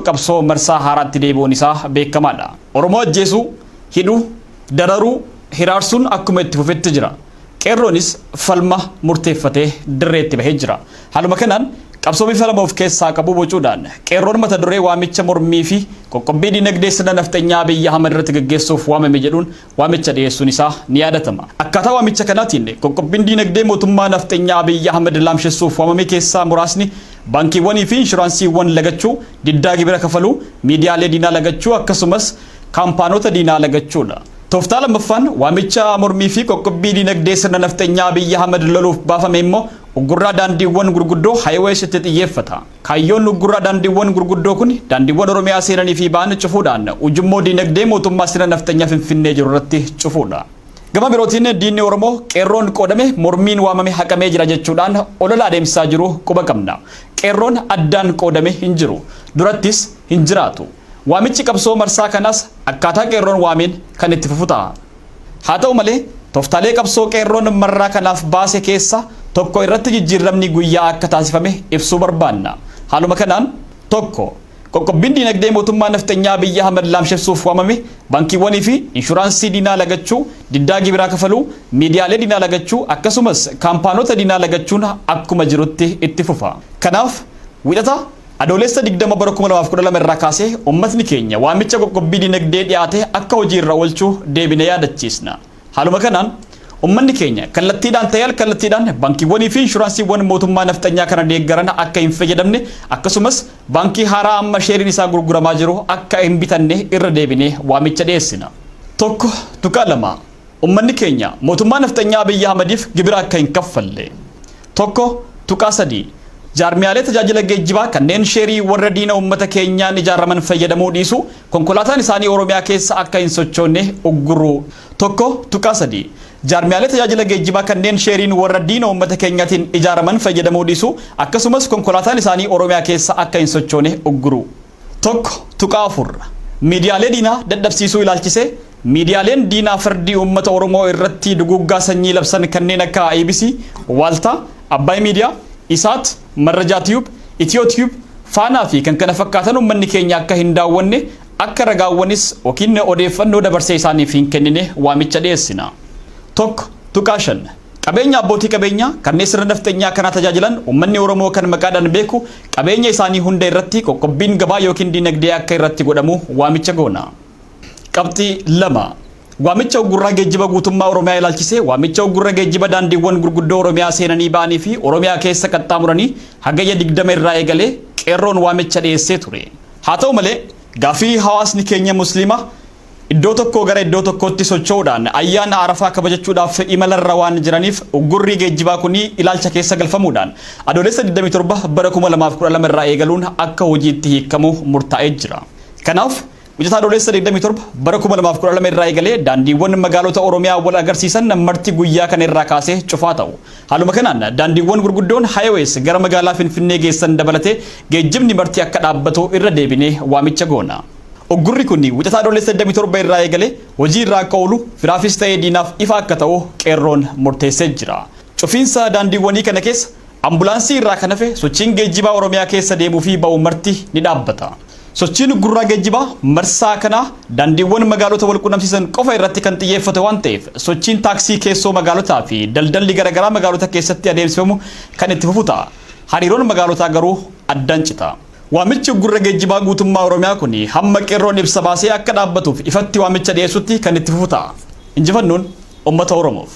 qabsoo marsaa haaraatti deebi'uun isaa beekamaadha. Oromoo ajjeesuu, hidhuu, dararuu, hiraarsuun akkuma itti fufetti jira. Qeerroonis falma murteeffatee dirreetti bahee jira. Haaluma kanaan qabsoo bifa lama of keessaa qabu bocuudhaan qeerroon mata duree waamicha mormii fi qoqqobbii dinagdee sirna nafxanyaa Abiyyi Ahmad irratti gaggeessuuf waamame jedhuun waamicha dhiyeessuun isaa ni yaadatama. Akkaataa waamicha kanaatiin qoqqobbiin dinagdee mootummaa nafxanyaa Abiyyi Ahmad laamsheessuuf waamame keessaa muraasni baankiiwwanii fi inshuraansiiwwan lagachuu, diddaa gibira kafaluu, miidiyaalee diinaa lagachuu akkasumas kaampaanota diinaa lagachuudha. Tooftaa lammaffaan waamicha mormii fi qoqqobbii dinagdee sirna nafxanyaa Abiyyi Ahmad loluuf baafame immoo uggurraa daandiiwwan gurguddoo highways itti xiyyeeffata. Kaayyoon uggurraa daandiiwwan gurguddoo kun daandiiwwan Oromiyaa seenanii fi ba'an cufuudhaan ujummoo dinagdee mootummaa sirna nafxanyaa Finfinnee jiru irratti cufuudha. Gama birootiin diinni Oromoo qeerroon qoodame mormiin waamame haqamee jira jechuudhaan olola adeemsisaa jiru quba qabna. Qeerroon addaan qoodame hin jiru. Durattis hin jiraatu. Waamichi qabsoo marsaa kanas akkaataa qeerroon waameen kan itti fufu ta'a. Haa ta'u malee tooftaalee qabsoo qeerroon marraa kanaaf baase keessa tokko irratti jijjiiramni guyyaa akka taasifame ibsuu barbaanna. Haaluma kanaan tokko qoqqobbiin dinagdee mootummaa nafxanyaa Abiyyi Ahmad laamsheessuuf waamame baankiiwwanii fi inshuraansii diinaa lagachuu, diddaa gibiraa kafaluu, miidiyaalee diinaa lagachuu akkasumas kaampaanota diinaa lagachuun akkuma jirutti itti fufa. Kanaaf widhata adoolessa 20 bara 2012 irraa kaasee ummatni keenya waamicha qoqqobbii dinagdee dhiyaate akka hojii irra oolchuu deebine yaadachiisna. Haaluma kanaan ummanni keenya kallattiidhaan ta'ee kallattiidhaan baankiiwwanii fi inshuraansiiwwan mootummaa nafxanyaa kana deeggaran akka hin fayyadamne akkasumas baankii haaraa amma sheeriin isaa gurguramaa jiru akka hin bitanne irra deebine waamicha dhiyeessina. Tokko tuqaa lama ummanni keenya mootummaa nafxanyaa Abiyyi Ahmadiif gibira akka hin kaffalle. Tokko tuqaa sadii jaarmiyaalee tajaajila geejjibaa kanneen sheerii warra diina uummata keenyaan ijaaraman fayyadamuu dhiisu konkolaataan isaanii Oromiyaa keessa akka hin sochoonne ugguruu. Tokko tuqaa sadii jaarmiyaalee tajaajila geejjibaa kanneen sheeriin warra diina uummata keenyaatiin ijaaraman fayyadamuu dhiisu akkasumas konkolaataan isaanii Oromiyaa keessa akka hin sochoone ugguruu. Tokko tuqaa afur miidiyaalee diinaa dadhabsiisuu ilaalchise miidiyaaleen diinaa fardii uummata Oromoo irratti duguggaa sanyii labsan kanneen akka Labissii, Waaltaa, Abbaay Miidiyaa, Isaat, Marrajaa Tiyuub, Itiyoo Tiyuub, Faanaa fi kan kana fakkaatan uummanni keenya akka hin daawwanne akka ragaawwanis yookiin odeeffannoo dabarsee isaaniif hin kennine waamicha dhiyeessina. Tokko tuqaa shan qabeenya abbootii qabeenyaa kanneen sirna nafxanyaa kana tajaajilan uummanni Oromoo kan maqaadhaan beeku qabeenya isaanii hunda irratti qoqqobbiin gabaa yookiin dinagdee akka irratti godhamu waamicha goona. Qabxii lama waamicha uggurraa geejjiba guutummaa Oromiyaa ilaalchisee waamicha uggurraa geejjiba daandiiwwan gurguddoo Oromiyaa seenanii ba'anii fi Oromiyaa keessa qaxxaamuranii hagayya 20 irraa eegalee qeerroon waamicha dhiyeessee ture. Haa ta'u malee gaafii hawaasni keenya musliima iddoo tokkoo gara iddoo tokkootti socho'uudhaan ayyaana Arafaa kabajachuudhaaf imalarra waan jiraniif uggurrii geejjibaa kun ilaalcha keessa galfamuudhaan adoolessa 27 bara 2012 irraa eegaluun akka hojiitti hiikamu murtaa'ee jira. Kanaaf Wijataa adoolessa 27 bara 2012 irraa eegalee daandiiwwan magaalota Oromiyaa wal agarsiisan marti guyyaa kana irraa kaasee cufaa ta'u. Haaluma kanaan daandiiwwan gurguddoon highways gara magaalaa Finfinnee geessan dabalatee geejjibni marti akka dhaabbatu irra deebinee waamicha goona. Uggurri kun wijataa adoolessa 27 irraa eegalee hojii irraa akka oolu firaafis ta'ee diinaaf ifa akka ta'u qeerroon murteessee jira. Cufiinsa daandiiwwanii kana keessa ambulaansii irraa kan hafe sochiin geejjibaa Oromiyaa keessa deemuu fi ba'u marti ni dhaabbata. Sochiin uggurraa geejjibaa marsaa kana daandiiwwan magaalota wal quunnamsiisan qofa irratti kan xiyyeeffate waan ta'eef sochiin taaksii keessoo magaalotaa fi daldalli garaagaraa magaalota keessatti adeemsifamu kan itti fufu ta'a. Hariiroon magaalotaa garuu addaan cita. Waamichi uggurraa geejjibaa guutummaa Oromiyaa kun hamma qeerroon ibsa baasee akka dhaabbatuuf ifatti waamicha dhiyeessutti kan itti fufu ta'a. Injifannoon uummata Oromoof.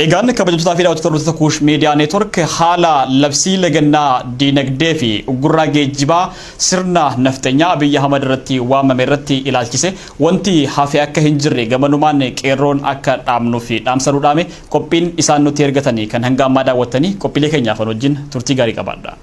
Egaan kabajamtootaa fi daawwattoota Kuush Miidiyaa Neetwork haala labsii lagannaa dinagdee fi uggurraa geejjibaa sirna nafxanyaa Abiyyi Ahmad irratti waamame irratti ilaalchise wanti hafe akka hin jirre gamanumaan qeerroon akka dhaamnuu fi dhaamsanuu dhaame qophiin isaan nuti ergatanii kan hanga ammaa daawwattanii qophiilee keenyaaf wajjin turtii gaarii qabaadha.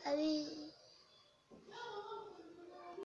Abi,